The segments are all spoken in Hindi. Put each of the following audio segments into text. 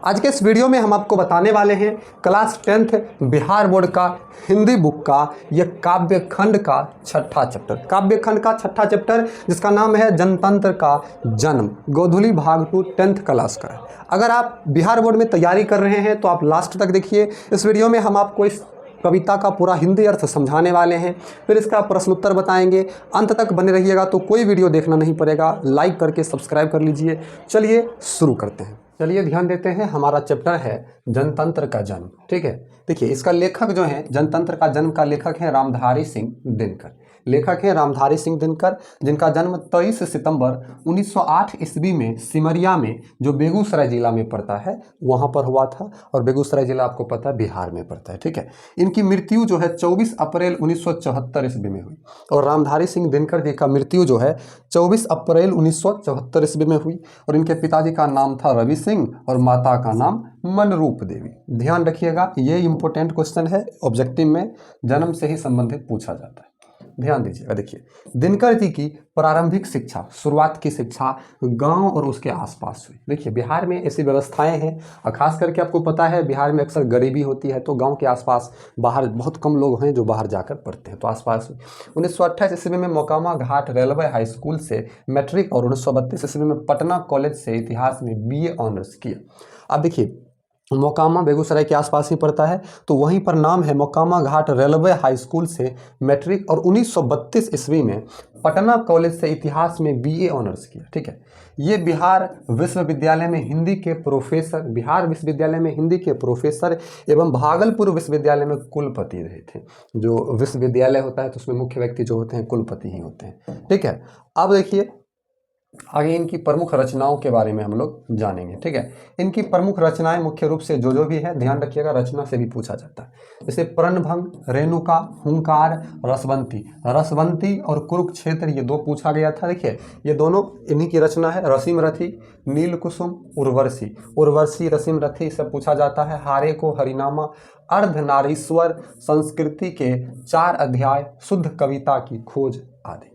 आज के इस वीडियो में हम आपको बताने वाले हैं क्लास 10th बिहार बोर्ड का हिंदी बुक का यह काव्यखंड का छठा चैप्टर जिसका नाम है जनतंत्र का जन्म। गोधुली भाग 2 10th क्लास का है। अगर आप बिहार बोर्ड में तैयारी कर रहे हैं तो आप लास्ट तक देखिए। इस वीडियो में हम आपको इस कविता का पूरा हिंदी अर्थ समझाने वाले हैं, फिर इसका प्रश्नोत्तर बताएंगे। अंत तक बने रहिएगा तो कोई वीडियो देखना नहीं पड़ेगा। लाइक करके सब्सक्राइब कर लीजिए। चलिए शुरू करते हैं। चलिए ध्यान देते हैं। हमारा चैप्टर है जनतंत्र का जन्म। ठीक है, देखिए इसका लेखक जो है, जनतंत्र का जन्म का लेखक है रामधारी सिंह दिनकर। लेखक है रामधारी सिंह दिनकर, जिनका जन्म 23 सितंबर 1908 ईस्वी में सिमरिया में, जो बेगूसराय जिला में पड़ता है, वहाँ पर हुआ था। और बेगूसराय जिला आपको पता है बिहार में पड़ता है। ठीक है, इनकी मृत्यु जो है 24 अप्रैल 1974 ईस्वी में हुई। और रामधारी सिंह दिनकर जी का मृत्यु जो है 24 अप्रैल 1974 ईस्वी में हुई। और इनके पिताजी का नाम था रवि सिंह और माता का नाम मनरूप देवी। ध्यान रखिएगा, ये इंपॉर्टेंट क्वेश्चन है, ऑब्जेक्टिव में जन्म से ही संबंधित पूछा जाता है। ध्यान दीजिएगा। देखिए, दिनकर जी की प्रारंभिक शिक्षा, शुरुआत की शिक्षा गांव और उसके आसपास हुई। देखिए बिहार में ऐसी व्यवस्थाएं हैं, और खास करके आपको पता है बिहार में अक्सर गरीबी होती है, तो गांव के आसपास, बाहर बहुत कम लोग हैं जो बाहर जाकर पढ़ते हैं, तो आसपास हुई। 1928 ईस्वी में मोकामा घाट रेलवे हाई स्कूल से मैट्रिक और 1932 ईस्वी में पटना कॉलेज से इतिहास में BA ऑनर्स किया। अब देखिए, मोकामा बेगूसराय के आसपास ही पड़ता है, तो वहीं पर नाम है मोकामा घाट रेलवे हाई स्कूल से मैट्रिक और 1932 ईस्वी में पटना कॉलेज से इतिहास में BA ऑनर्स किया। ठीक है, ये बिहार विश्वविद्यालय में हिंदी के प्रोफेसर, बिहार विश्वविद्यालय में हिंदी के प्रोफेसर एवं भागलपुर विश्वविद्यालय में कुलपति रहे थे। जो विश्वविद्यालय होता है तो उसमें मुख्य व्यक्ति जो होते हैं कुलपति ही होते हैं। ठीक है, अब देखिए आगे इनकी प्रमुख रचनाओं के बारे में हम लोग जानेंगे। ठीक है, इनकी प्रमुख रचनाएं मुख्य रूप से जो भी है, ध्यान रखिएगा, रचना से भी पूछा जाता है। जैसे प्रणभंग, रेणुका, हुंकार, रसवंती और कुरुक्षेत्र, ये दो पूछा गया था। देखिए ये दोनों इन्हीं की रचना है। रसीम रथी, नील कुसुम, उर्वशी रसीम रथी सब पूछा जाता है। हारे को हरिनामा, अर्धनारीश्वर, संस्कृति के 4 अध्याय, शुद्ध कविता की खोज आदि।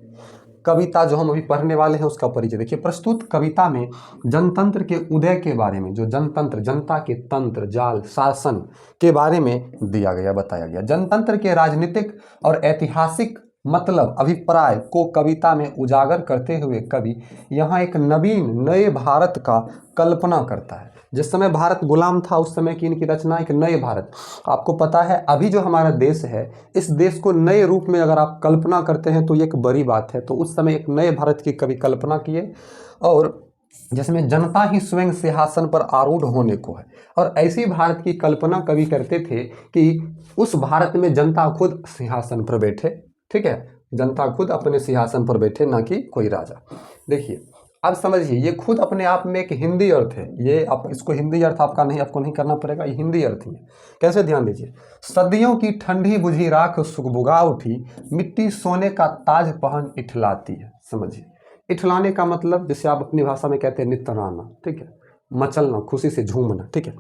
कविता जो हम अभी पढ़ने वाले हैं उसका परिचय देखिए। प्रस्तुत कविता में जनतंत्र के उदय के बारे में, जो जनतंत्र, जनता के तंत्र, जाल, शासन के बारे में दिया गया, बताया गया। जनतंत्र के राजनीतिक और ऐतिहासिक मतलब अभिप्राय को कविता में उजागर करते हुए कवि यहाँ एक नवीन नए भारत का कल्पना करता है। जिस समय भारत गुलाम था उस समय की इनकी रचना एक नए भारत। आपको पता है अभी जो हमारा देश है, इस देश को नए रूप में अगर आप कल्पना करते हैं तो ये एक बड़ी बात है। तो उस समय एक नए भारत की कवि कल्पना किए, और जिसमें जनता ही स्वयं सिंहासन पर आरूढ़ होने को है। और ऐसी भारत की कल्पना कवि करते थे कि उस भारत में जनता खुद सिंहासन पर बैठे। ठीक है, जनता खुद अपने सिंहासन पर बैठे, ना कि कोई राजा। देखिए अब समझिए, ये खुद अपने आप में एक हिंदी अर्थ है। ये आप इसको हिंदी अर्थ आपको नहीं करना पड़ेगा, ये हिंदी अर्थ ही है। कैसे, ध्यान दीजिए। सदियों की ठंडी बुझी राख सुगबुगा उठी, मिट्टी सोने का ताज पहन इठलाती है। समझिए, इठलाने का मतलब जैसे आप अपनी भाषा में कहते हैं नितराना। ठीक है, मचलना, खुशी से झूमना। ठीक है,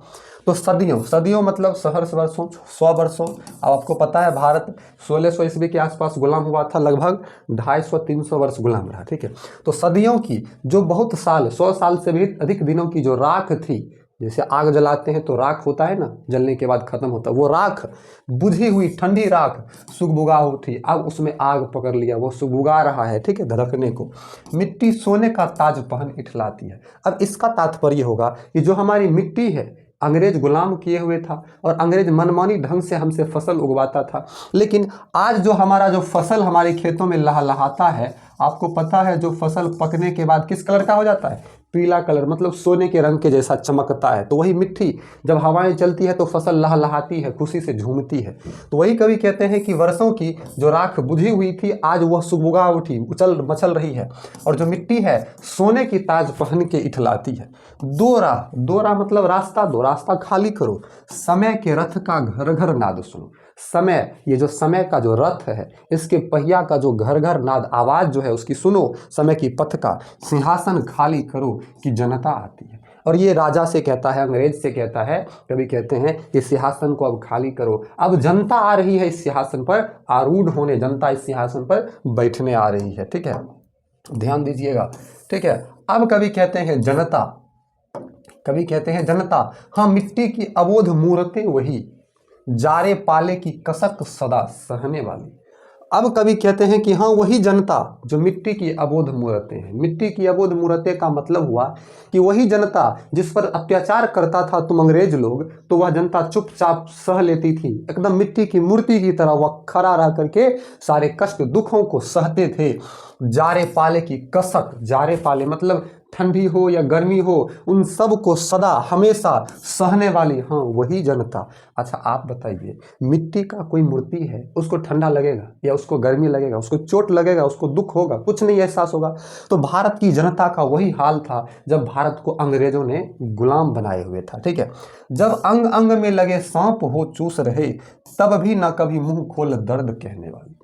तो सदियों मतलब सहर्ष वर्षों, 100 वर्षों। अब आपको पता है भारत 1600 ईस्वी के आसपास गुलाम हुआ था, लगभग 250-300 वर्ष गुलाम रहा। ठीक है, तो सदियों की जो बहुत साल, 100 साल से भी अधिक दिनों की जो राख थी, जैसे आग जलाते हैं तो राख होता है ना, जलने के बाद खत्म होता है, वो राख, बुझी हुई ठंडी राख सुगबुगा उठी, अब उसमें आग पकड़ लिया, वो सुगबुगा रहा है। ठीक है, धड़कने को। मिट्टी सोने का ताज पहन इठलाती है। अब इसका तात्पर्य होगा कि जो हमारी मिट्टी है, अंग्रेज गुलाम किए हुए था और अंग्रेज मनमानी ढंग से हमसे फसल उगवाता था, लेकिन आज जो हमारा जो फसल हमारे खेतों में लहलहाता है, आपको पता है जो फसल पकने के बाद किस कलर का हो जाता है? पीला कलर, मतलब सोने के रंग के जैसा चमकता है। तो वही मिट्टी जब हवाएं चलती है तो फसल लहलहाती है, खुशी से झूमती है। तो वही कवि कहते हैं कि वर्षों की जो राख बुझी हुई थी, आज वह सुगबुगा उठी, उछल मचल रही है, और जो मिट्टी है सोने की ताज पहन के इठलाती है। दोरा मतलब रास्ता दो, रास्ता खाली करो, समय के रथ का घर घर नाद सुनो। समय, ये जो समय का जो रथ है, इसके पहिया का जो घर घर नाद, आवाज जो है उसकी सुनो, समय की पथ का। सिंहासन खाली करो कि जनता आती है। और ये राजा से कहता है, अंग्रेज से कहता है, कभी कहते हैं कि सिंहासन को अब खाली करो, अब जनता आ रही है इस सिंहासन पर आरूढ़ होने, जनता इस सिंहासन पर बैठने आ रही है। ठीक है, ध्यान दीजिएगा। ठीक है, अब कभी कहते हैं जनता कवि कहते हैं जनता हाँ मिट्टी की अबोध मूरतें वही, जारे पाले की कसक सदा सहने वाली। अब कवि कहते हैं कि हाँ वही जनता जो मिट्टी की अबोध मूरतें हैं। मिट्टी की अबोध मूरतें का मतलब हुआ कि वही जनता जिस पर अत्याचार करता था तुम अंग्रेज लोग, तो वह जनता चुपचाप सह लेती थी। एकदम मिट्टी की मूर्ति की तरह वह खड़ा रह करके सारे कष्ट दुखों को सहते थे। जारे पाले की कसक, जारे पाले मतलब ठंडी हो या गर्मी हो, उन सब को सदा हमेशा सहने वाली हाँ वही जनता। अच्छा आप बताइए, मिट्टी का कोई मूर्ति है, उसको ठंडा लगेगा या उसको गर्मी लगेगा, उसको चोट लगेगा, उसको दुख होगा, कुछ नहीं एहसास होगा। तो भारत की जनता का वही हाल था जब भारत को अंग्रेजों ने गुलाम बनाए हुए था। ठीक है, जब अंग अंग में लगे सांप हो चूस रहे, तब भी ना कभी मुंह खोल दर्द कहने वाली।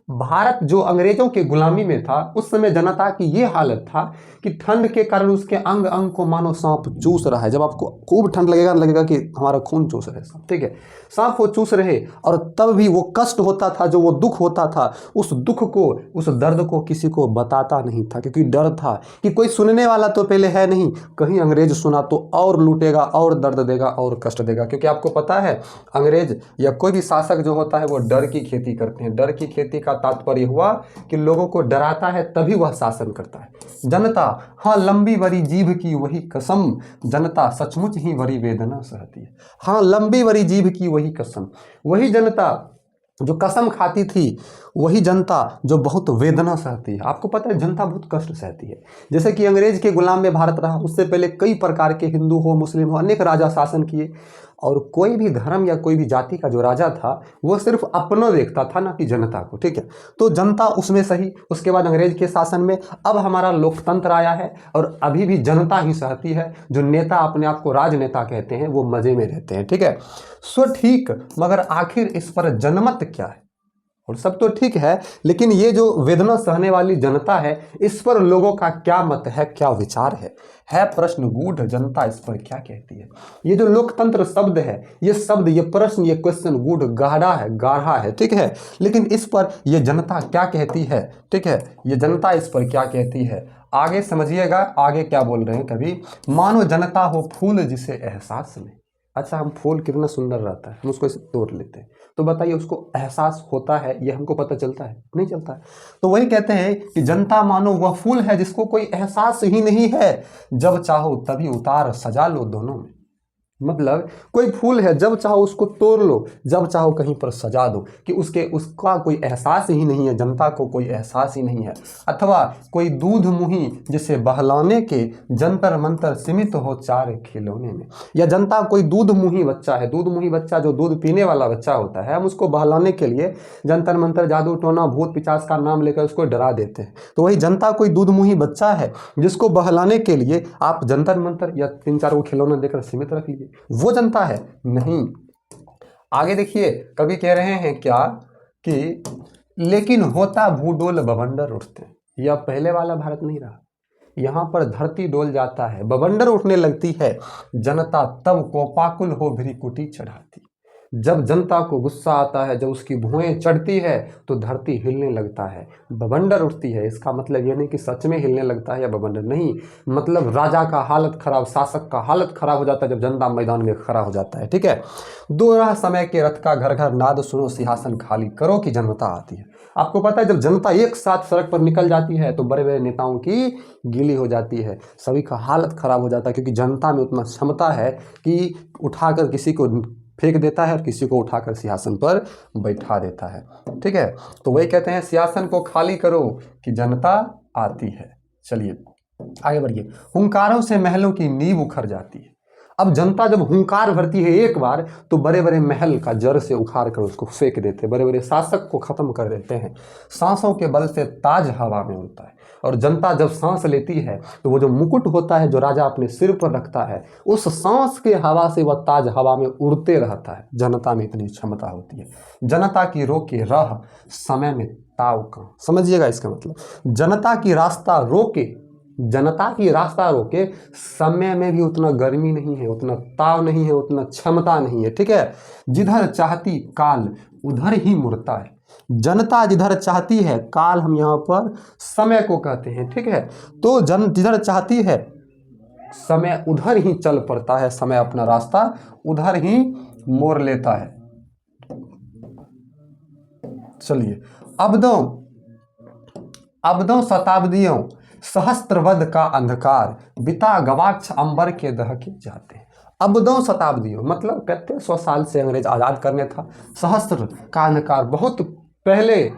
भारत जो अंग्रेजों के गुलामी में था उस समय जनता की ये हालत था कि ठंड के कारण उसके अंग अंग को मानो सांप चूस रहा है। जब आपको खूब ठंड लगेगा कि हमारा खून चूस रहे सांप, ठीक है, सांप वो चूस रहे, और तब भी वो कष्ट होता था, जो वो दुख होता था, उस दुख को, उस दर्द को किसी को बताता नहीं था, क्योंकि डर था कि कोई सुनने वाला तो पहले है नहीं, कहीं अंग्रेज सुना तो और लूटेगा और दर्द देगा और कष्ट देगा। क्योंकि आपको पता है अंग्रेज या कोई भी शासक जो होता है वो डर की खेती करते हैं। डर की खेती का तात्पर्य हुआ कि लोगों को डराता है तभी वह शासन करता है। जनता हाँ लंबी बड़ी जीभ की वही कसम, जनता सचमुच ही बड़ी वेदना सहती है। हाँ लंबी बड़ी जीभ की वही कसम, वही जनता जो कसम खाती थी, वही जनता जो बहुत वेदना सहती है। आपको पता है जनता बहुत कष्ट सहती है। जैसे कि अंग्रेज के गुलाम में भारत रहा, उससे पहले कई प्रकार के हिंदू हो मुस्लिम हो अनेक राजा शासन किए, और कोई भी धर्म या कोई भी जाति का जो राजा था वो सिर्फ अपना देखता था, ना कि जनता को। ठीक है, तो जनता उसमें सही। उसके बाद अंग्रेज के शासन में अब हमारा लोकतंत्र आया है, और अभी भी जनता ही सहती है। जो नेता अपने आप को राजनेता कहते हैं वो मजे में रहते हैं। ठीक है, सो ठीक, मगर आखिर इस पर जनमत क्या है? और सब तो ठीक है, लेकिन ये जो वेदना सहने वाली जनता है, इस पर लोगों का क्या मत है, क्या विचार है प्रश्न गूढ़, जनता इस पर क्या कहती है। ये जो लोकतंत्र शब्द है, ये शब्द, ये प्रश्न, ये क्वेश्चन गूढ़, गहरा है, गाढ़ा है, ठीक है, लेकिन इस पर ये जनता क्या कहती है, ठीक है, ये जनता इस पर क्या कहती है, आगे समझिएगा। आगे क्या बोल रहे हैं कभी, मानो जनता हो फूल जिसे एहसास में। अच्छा, हम फूल कितना सुंदर रहता है, हम उसको ऐसे तोड़ लेते हैं, तो बताइए उसको एहसास होता है, ये हमको पता चलता है? नहीं चलता है। तो वही कहते हैं कि जनता मानो वह फूल है जिसको कोई एहसास ही नहीं है, जब चाहो तभी उतार सजा लो दोनों में। मतलब कोई फूल है, जब चाहो उसको तोड़ लो, जब चाहो कहीं पर सजा दो, कि उसका कोई एहसास ही नहीं है, जनता को कोई एहसास ही नहीं है। अथवा कोई दूध मुही जिसे बहलाने के जंतर मंतर सीमित हो चार खिलौने में। या जनता कोई दूध मुही बच्चा है, दूध मुही बच्चा जो दूध पीने वाला बच्चा होता है, हम उसको बहलाने के लिए जंतर मंतर जादू टोना भूत पिचास का नाम लेकर उसको डरा देते हैं। तो वही जनता कोई दूध मुही बच्चा है जिसको बहलाने के लिए आप जंतर मंतर या 3-4 को खिलौना देकर सीमित रख लीजिए, वो जनता है? नहीं। आगे देखिए, कवि कह रहे हैं क्या कि लेकिन होता भूडोल बवंडर उठते। यह पहले वाला भारत नहीं रहा, यहाँ पर धरती डोल जाता है, बवंडर उठने लगती है, जनता तब कोपाकुल हो भ्रिकुटी चढ़ाती। जब जनता को गुस्सा आता है, जब उसकी भुएं चढ़ती है, तो धरती हिलने लगता है, बवंडर उठती है। इसका मतलब यह नहीं कि सच में हिलने लगता है या बवंडर नहीं, मतलब राजा का हालत खराब, शासक का हालत खराब हो जाता है जब जनता मैदान में खड़ा हो जाता है। ठीक है, दोहरा समय के रथ का घर घर नाद सुनो, सिंहासन खाली करो की जनता आती है। आपको पता है जब जनता एक साथ सड़क पर निकल जाती है तो बड़े बड़े नेताओं की गिली हो जाती है, सभी का हालत खराब हो जाता है, क्योंकि जनता में उतना क्षमता है कि उठाकर किसी को फेंक देता है और किसी को उठाकर सिंहासन पर बैठा देता है। ठीक है, तो वही कहते हैं सिंहासन को खाली करो कि जनता आती है। चलिए आगे बढ़िए। हुंकारों से महलों की नींव उखड़ जाती है। अब जनता जब हुंकार भरती है एक बार, तो बड़े बड़े महल का जड़ से उखाड़ कर उसको फेंक देते हैं, बड़े बड़े शासक को खत्म कर देते हैं। सांसों के बल से ताज हवा में उड़ता है, और जनता जब सांस लेती है तो वो जो मुकुट होता है जो राजा अपने सिर पर रखता है, उस सांस के हवा से वह ताज हवा में उड़ते रहता है। जनता में इतनी क्षमता होती है। जनता की रोके राह समय में ताव का, समझिएगा इसका मतलब, जनता की रास्ता रोके, जनता की रास्ता रोके, समय में भी उतना गर्मी नहीं है, उतना ताव नहीं है, उतना क्षमता नहीं है। ठीक है, जिधर चाहती काल उधर ही मुड़ता है। जनता जिधर चाहती है, काल हम यहाँ पर समय को कहते हैं। ठीक है, तो जिधर चाहती है समय उधर ही चल पड़ता है, समय अपना रास्ता उधर ही मोड़ लेता है। चलिए, अब्दों शताब्दियों सहस्त्रवद का अंधकार, बिता गवाक्ष अंबर के दहके जाते हैं। अब्दों शताब्दियों मतलब कहते हैं 100 साल से अंग्रेज आज़ाद करने था। सहस्त्र का अंधकार, बहुत पहले,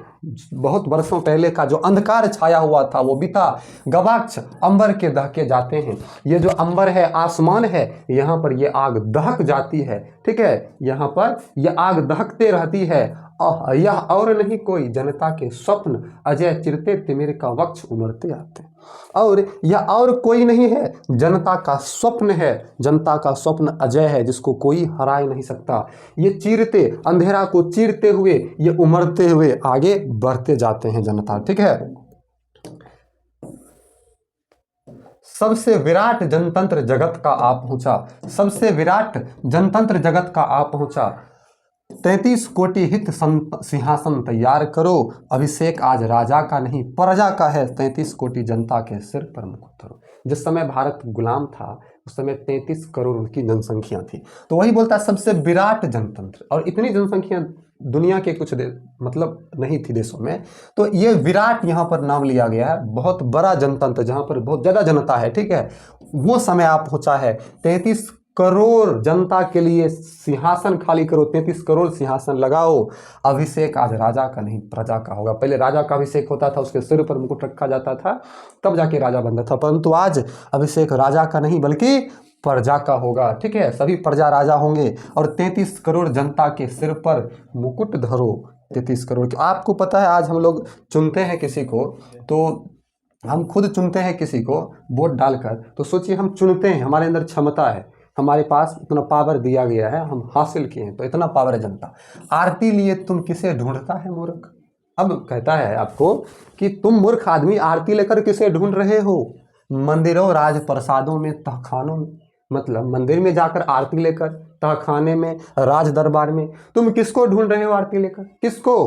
बहुत वर्षों पहले का जो अंधकार छाया हुआ था वो बिता गवाक्ष अंबर के दहके जाते हैं। ये जो अंबर है, आसमान है, यहाँ पर ये आग दहक जाती है। ठीक है, यहाँ पर यह आग दहकते रहती है। यह और नहीं कोई जनता के स्वप्न अजय चिरते तिमिर का वक्ष उमड़ते आते। और यह और कोई नहीं है, जनता का स्वप्न है, जनता का स्वप्न अजय है, जिसको कोई हरा ही नहीं सकता। ये चीरते, अंधेरा को चीरते हुए ये उमड़ते हुए आगे बढ़ते जाते हैं जनता। ठीक है, सबसे विराट जनतंत्र जगत का आप पहुंचा, सबसे विराट जनतंत्र जगत का आप पहुंचा। 33 कोटि हित सिंहासन तैयार करो, अभिषेक आज राजा का नहीं प्रजा का है, 33 कोटि जनता के सिर पर मुकुट धरो। जिस समय भारत गुलाम था उस समय 33 करोड़ की जनसंख्या थी, तो वही बोलता है सबसे विराट जनतंत्र। और इतनी जनसंख्या दुनिया के कुछ मतलब नहीं थी देशों में, तो ये विराट यहाँ पर नाम लिया गया है। बहुत बड़ा जनतंत्र जहाँ पर बहुत ज़्यादा जनता है। ठीक है, वो समय आप पहुँचा है। 33 करोड़ जनता के लिए सिंहासन खाली करो, 33 करोड़ सिंहासन लगाओ, अभिषेक आज राजा का नहीं प्रजा का होगा। पहले राजा का अभिषेक होता था, उसके सिर पर मुकुट रखा जाता था, तब जाके राजा बनता था, परंतु आज अभिषेक राजा का नहीं बल्कि प्रजा का होगा। ठीक है, सभी प्रजा राजा होंगे और 33 करोड़ जनता के सिर पर मुकुट धरो। 33 करोड़ के, आपको पता है आज हम लोग चुनते हैं किसी को, तो हम खुद चुनते हैं किसी को वोट डालकर, तो सोचिए हम चुनते हैं, हमारे अंदर क्षमता है, हमारे पास इतना पावर दिया गया है, हम हासिल किए हैं, तो इतना पावर है जनता। आरती लिए तुम किसे ढूंढता है मूर्ख। अब कहता है आपको कि तुम मूर्ख आदमी आरती लेकर किसे ढूंढ रहे हो। मंदिरों राज प्रसादों में, तहखानों में, मतलब मंदिर में जाकर आरती लेकर, तहखाने में, राज दरबार में, तुम किसको ढूंढ रहे हो आरती लेकर, किसको।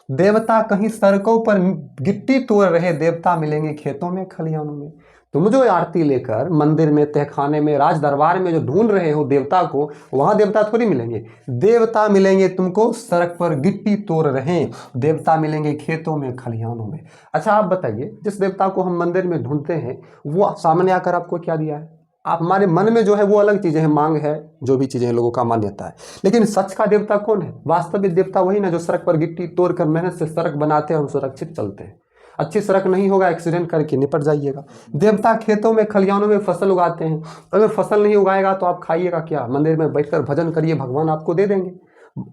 देवता कहीं सड़कों पर गिट्टी तोड़ रहे, देवता मिलेंगे खेतों में खलिहानों में। तुम जो आरती लेकर मंदिर में, तहखाने में, राज दरबार में जो ढूंढ रहे हो देवता को, वहां देवता थोड़ी मिलेंगे। देवता मिलेंगे तुमको सड़क पर गिट्टी तोड़ रहे, देवता मिलेंगे खेतों में खलिहानों में। अच्छा आप बताइए, जिस देवता को हम मंदिर में ढूंढते हैं वो सामने आकर आपको क्या दिया है। आप हमारे मन में जो है वो अलग चीज़ें हैं, मांग है, जो भी चीज़ें लोगों का मान्यता है, लेकिन सच का देवता कौन है। वास्तविक देवता वही ना जो सड़क पर गिट्टी तोड़कर मेहनत से सड़क बनाते हैं और सुरक्षित चलते हैं। अच्छी सड़क नहीं होगा, एक्सीडेंट करके निपट जाइएगा। देवता खेतों में, खलिहानों में फसल उगाते हैं। अगर फसल नहीं उगाएगा तो आप खाइएगा क्या। मंदिर में बैठकर भजन करिए, भगवान आपको दे देंगे,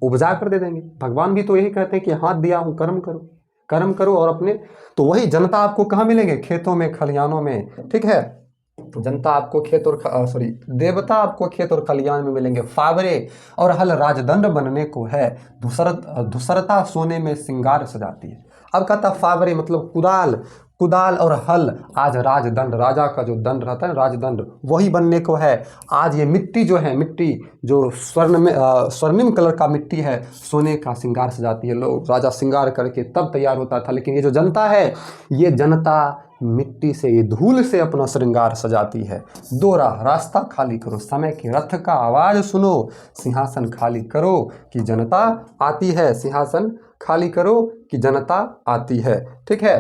उपजा कर दे देंगे। भगवान भी तो यही कहते हैं कि हाथ दिया हूँ कर्म करो, कर्म करो और अपने। तो वही जनता आपको कहाँ मिलेंगे, खेतों में, खलिहानों में। ठीक है, जनता आपको खेत और देवता आपको खेत और खलिहान में मिलेंगे। फावरे और हल राजदंड बनने को है, धूसरता सोने में सिंगार सजाती है। अब कहता फावरे मतलब कुदाल और हल, आज राजदंड, राजा का जो दंड रहता है राजदंड, वही बनने को है। आज ये मिट्टी जो है, मिट्टी जो स्वर्णिम कलर का मिट्टी है, सोने का श्रृंगार सजाती है। लोग राजा श्रृंगार करके तब तैयार होता था, लेकिन ये जो जनता है, ये जनता मिट्टी से, ये धूल से अपना श्रृंगार सजाती है। दो रास्ता खाली करो, समय के रथ का आवाज़ सुनो, सिंहासन खाली करो कि जनता आती है, सिंहासन खाली करो कि जनता आती है। ठीक है,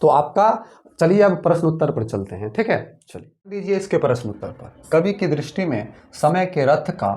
तो आपका, चलिए अब प्रश्न उत्तर पर चलते हैं। ठीक है, चलिए दीजिए इसके प्रश्न उत्तर पर। कवि की दृष्टि में समय के रथ का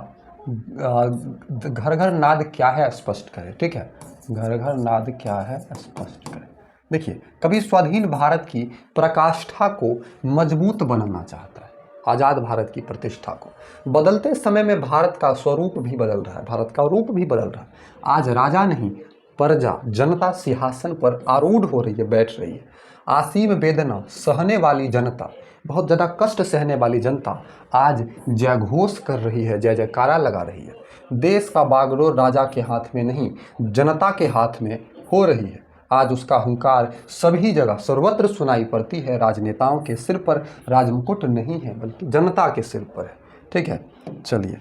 घर घर नाद क्या है, स्पष्ट करें। ठीक है, घर घर नाद क्या है, स्पष्ट करें। देखिए, कवि स्वाधीन भारत की प्रकाष्ठा को मजबूत बनाना चाहता है, आज़ाद भारत की प्रतिष्ठा को। बदलते समय में भारत का स्वरूप भी बदल रहा है, भारत का रूप भी बदल रहा है। आज राजा नहीं प्रजा, जनता सिंहासन पर आरूढ़ हो रही है, बैठ रही है। आसीम वेदना सहने वाली जनता, बहुत ज़्यादा कष्ट सहने वाली जनता आज जयघोष कर रही है, जय जयकारा लगा रही है। देश का बागडोर राजा के हाथ में नहीं, जनता के हाथ में हो रही है। आज उसका हुंकार सभी जगह सर्वत्र सुनाई पड़ती है। राजनेताओं के सिर पर राजमुकुट नहीं है, बल्कि जनता के सिर पर है। ठीक है, चलिए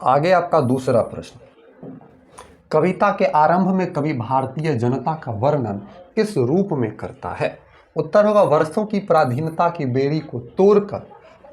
आगे आपका दूसरा प्रश्न। कविता के आरंभ में कवि भारतीय जनता का वर्णन किस रूप में करता है। उत्तर होगा, वर्षों की पराधीनता की बेड़ी को तोड़कर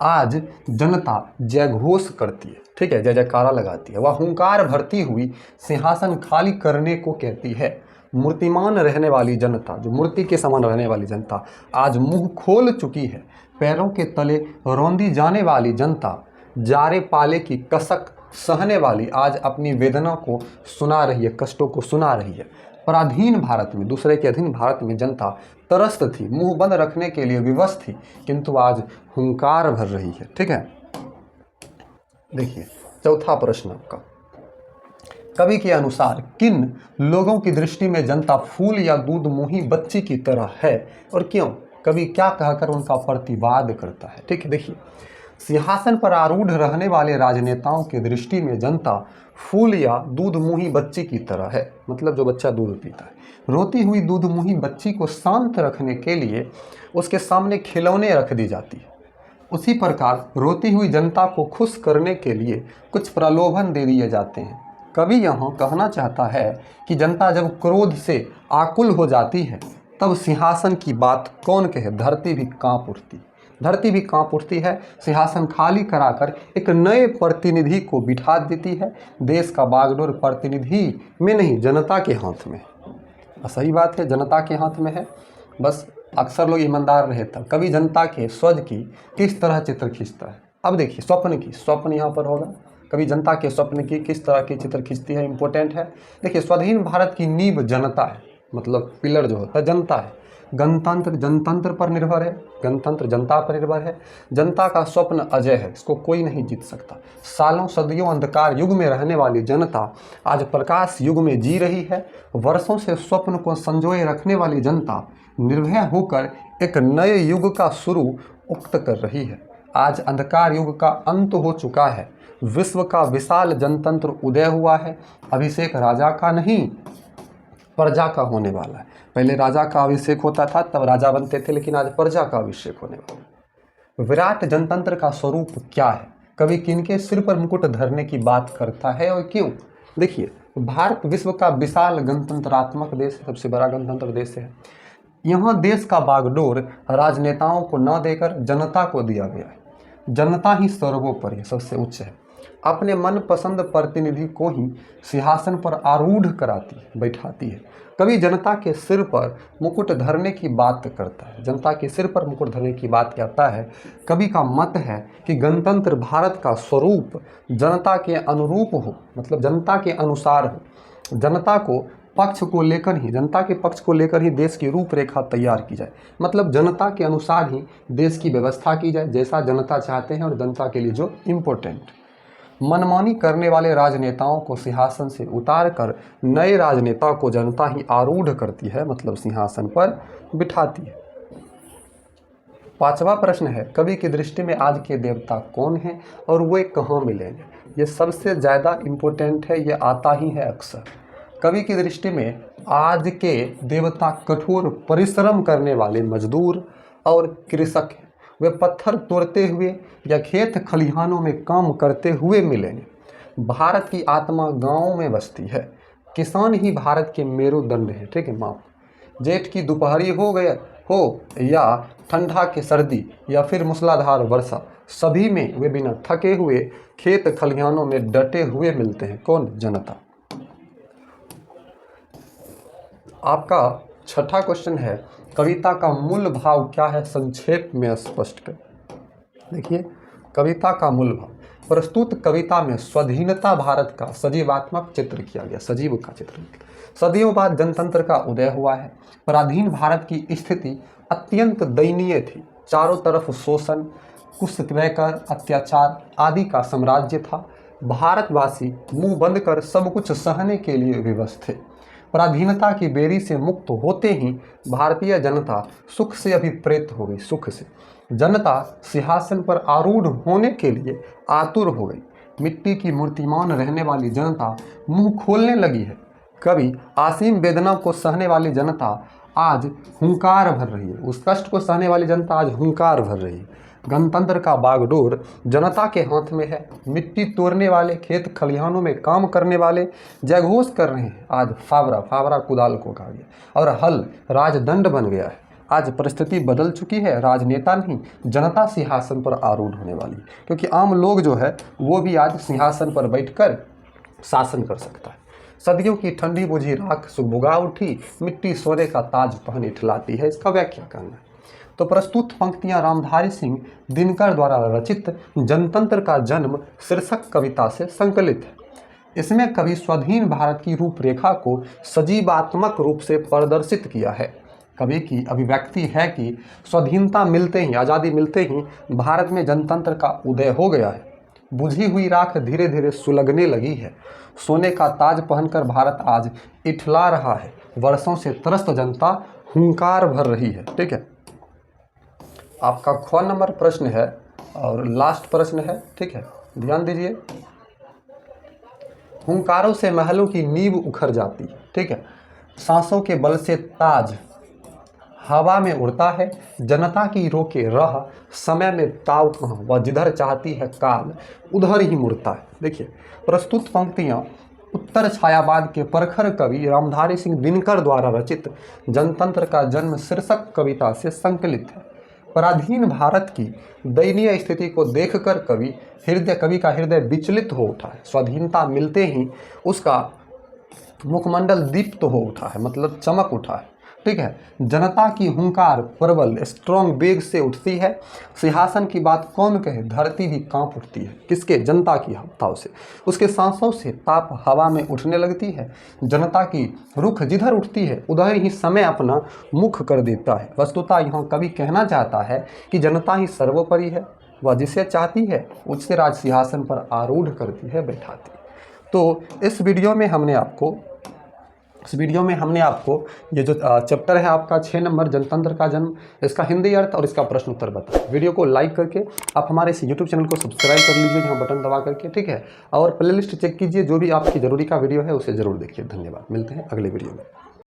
आज जनता जयघोष करती है, ठीक है, जय जयकारा लगाती है। वह हुंकार भरती हुई सिंहासन खाली करने को कहती है। मूर्तिमान रहने वाली जनता, जो मूर्ति के समान रहने वाली जनता, आज मुंह खोल चुकी है। पैरों के तले रौंदी जाने वाली जनता, जारे पाले की कसक सहने वाली, आज अपनी वेदना को सुना रही है, कष्टों को सुना रही है। पराधीन भारत में, दूसरे के अधीन भारत में जनता त्रस्त थी, मुंह बंद रखने के लिए विवश थी, किंतु आज हुंकार भर रही है, ठीक है। देखिए चौथा प्रश्न आपका, कवि के अनुसार किन लोगों की दृष्टि में जनता फूल या दूध मुंही बच्ची की तरह है और क्यों? कवि क्या कहकर उनका प्रतिवाद करता है, ठीक है। देखिए, सिंहासन पर आरूढ़ रहने वाले राजनेताओं की दृष्टि में जनता फूल या दूध मुंही बच्ची की तरह है, मतलब जो बच्चा दूध पीता है। रोती हुई दूध मुंही बच्ची को शांत रखने के लिए उसके सामने खिलौने रख दी जाती है। उसी प्रकार रोती हुई जनता को खुश करने के लिए कुछ प्रलोभन दे दिए जाते हैं। कवि यहाँ कहना चाहता है कि जनता जब क्रोध से आकुल हो जाती है तब सिंहासन की बात कौन कहे, धरती भी कांप उठती, धरती भी कांप उठती है। सिंहासन खाली कराकर एक नए प्रतिनिधि को बिठा देती है। देश का बागडोर प्रतिनिधि में नहीं, जनता के हाथ में। सही बात है, जनता के हाथ में है। बस अक्सर लोग ईमानदार रहे तब कवि जनता के स्वज की किस तरह चित्र खींचता है। अब देखिए स्वप्न की, स्वप्न यहाँ पर होगा, कवि जनता के स्वप्न की किस तरह की चित्र खींचती है, इंपॉर्टेंट है। देखिए, स्वाधीन भारत की नींव जनता है, मतलब पिलर जो होता है जनता है। गणतंत्र जनतंत्र पर निर्भर है, गणतंत्र जनता पर निर्भर है। जनता का स्वप्न अजय है, इसको कोई नहीं जीत सकता। सालों सदियों अंधकार युग में रहने वाली जनता आज प्रकाश युग में जी रही है। वर्षों से स्वप्न को संजोए रखने वाली जनता निर्भय होकर एक नए युग का शुरू उक्त कर रही है। आज अंधकार युग का अंत हो चुका है, विश्व का विशाल जनतंत्र उदय हुआ है। अभिषेक राजा का नहीं, प्रजा का होने वाला है। पहले राजा का अभिषेक होता था, तब राजा बनते थे, लेकिन आज प्रजा का अभिषेक होने वाला है। विराट जनतंत्र का स्वरूप क्या है? कवि किनके सिर पर मुकुट धरने की बात करता है और क्यों? देखिए, भारत विश्व का विशाल गणतंत्रात्मक देश है, सबसे बड़ा गणतंत्र देश है। यहाँ देश का बागडोर राजनेताओं को न देकर जनता को दिया गया है। जनता ही सर्वोपरि है, सबसे उच्च है। अपने मनपसंद प्रतिनिधि को ही सिंहासन पर आरूढ़ कराती है, बैठाती है। कभी जनता के सिर पर मुकुट धरने की बात करता है, जनता के सिर पर मुकुट धरने की बात कहता है। कवि का मत है कि गणतंत्र भारत का स्वरूप जनता के अनुरूप हो, मतलब जनता के अनुसार हो। जनता को पक्ष को लेकर ही, जनता के पक्ष को लेकर ही देश की रूपरेखा तैयार की जाए, मतलब जनता के अनुसार ही देश की व्यवस्था की जाए, जैसा जनता चाहते हैं और जनता के लिए जो इम्पोर्टेंट। मनमानी करने वाले राजनेताओं को सिंहासन से उतार कर नए राजनेता को जनता ही आरूढ़ करती है, मतलब सिंहासन पर बिठाती है। पांचवा प्रश्न है, कवि की दृष्टि में आज के देवता कौन हैं और वे कहाँ मिलेंगे? ये सबसे ज़्यादा इम्पोर्टेंट है, ये आता ही है अक्सर। कवि की दृष्टि में आज के देवता कठोर परिश्रम करने वाले मजदूर और कृषक हैं। वे पत्थर तोड़ते हुए या खेत खलिहानों में काम करते हुए मिलेंगे। भारत की आत्मा गाँव में बसती है। किसान ही भारत के मेरुदंड हैं, ठीक है। माफ, जेठ की दोपहरी हो या ठंडा की सर्दी या फिर मूसलाधार वर्षा, सभी में वे बिना थके हुए खेत खलिहानों में डटे हुए मिलते हैं। कौन? जनता। आपका छठा क्वेश्चन है, कविता का मूल भाव क्या है? संक्षेप में स्पष्ट कर। देखिए, कविता का मूल भाव, प्रस्तुत कविता में स्वाधीनता भारत का सजीवात्मक चित्र किया गया, सजीव का चित्र। सदियों बाद जनतंत्र का उदय हुआ है। पराधीन भारत की स्थिति अत्यंत दयनीय थी। चारों तरफ शोषण, कुशलकर, अत्याचार आदि का साम्राज्य था। भारतवासी मुंह बंद कर सब कुछ सहने के लिए विवश थे। पराधीनता की बेड़ी से मुक्त होते ही भारतीय जनता सुख से अभिप्रेत हो गई। सुख से जनता सिंहासन पर आरूढ़ होने के लिए आतुर हो गई। मिट्टी की मूर्तिमान रहने वाली जनता मुंह खोलने लगी है। कभी असीम वेदना को सहने वाली जनता आज हुंकार भर रही है। उस कष्ट को सहने वाली जनता आज हुंकार भर रही है। गणतंत्र का बागडोर जनता के हाथ में है। मिट्टी तोड़ने वाले, खेत खलिहानों में काम करने वाले जयघोष कर रहे हैं। आज फावरा कुदाल को कहा गया और हल राजदंड बन गया है। आज परिस्थिति बदल चुकी है, राजनेता नहीं जनता सिंहासन पर आरूढ़ होने वाली, क्योंकि आम लोग जो है वो भी आज सिंहासन पर बैठकर शासन कर सकता है। सदियों की ठंडी बुझी राख सुगबुगा उठी, मिट्टी सोने का ताज पहन इठलाती है। इसका व्याख्या करना है। तो प्रस्तुत पंक्तियां रामधारी सिंह दिनकर द्वारा रचित जनतंत्र का जन्म शीर्षक कविता से संकलित है। इसमें कवि स्वाधीन भारत की रूपरेखा को सजीवात्मक रूप से प्रदर्शित किया है। कवि की अभिव्यक्ति है कि स्वाधीनता मिलते ही, आज़ादी मिलते ही भारत में जनतंत्र का उदय हो गया है। बुझी हुई राख धीरे धीरे सुलगने लगी है। सोने का ताज पहनकर भारत आज इठला रहा है। वर्षों से त्रस्त जनता हुंकार भर रही है। ठीक है, आपका ख नंबर प्रश्न है और लास्ट प्रश्न है। ठीक है, ध्यान दीजिए। हुंकारों से महलों की नींव उखड़ जाती है। ठीक है, सांसों के बल से ताज हवा में उड़ता है, जनता की रोके राह समय में ताव कहाँ, वह जिधर चाहती है काल उधर ही मुड़ता है। देखिए, प्रस्तुत पंक्तियाँ उत्तर छायावाद के प्रखर कवि रामधारी सिंह दिनकर द्वारा रचित जनतंत्र का जन्म शीर्षक कविता से संकलित है। पराधीन भारत की दयनीय स्थिति को देखकर कवि का हृदय विचलित हो उठा है। स्वाधीनता मिलते ही उसका मुखमंडल दीप्त हो उठा है, मतलब चमक उठा है। ठीक है, जनता की हुंकार प्रबल स्ट्रॉन्ग वेग से उठती है। सिंहासन की बात कौन कहे, धरती भी कांप उठती है। किसके? जनता की हत्याओं से। उसके सांसों से ताप हवा में उठने लगती है। जनता की रुख जिधर उठती है उधर ही समय अपना मुख कर देता है। वस्तुतः यहाँ कवि कहना चाहता है कि जनता ही सर्वोपरि है, वह जिसे चाहती है उससे राज सिंहासन पर आरूढ़ करती है, बैठाती है। तो इस वीडियो में हमने आपको ये जो चैप्टर है आपका 6 नंबर जनतंत्र का जन्म, इसका हिंदी अर्थ और इसका प्रश्न उत्तर बताया। वीडियो को लाइक करके आप हमारे इस यूट्यूब चैनल को सब्सक्राइब कर लीजिए, यहाँ बटन दबा करके। ठीक है, और प्लेलिस्ट चेक कीजिए, जो भी आपकी ज़रूरी का वीडियो है उसे ज़रूर देखिए। धन्यवाद, मिलते हैं अगले वीडियो में।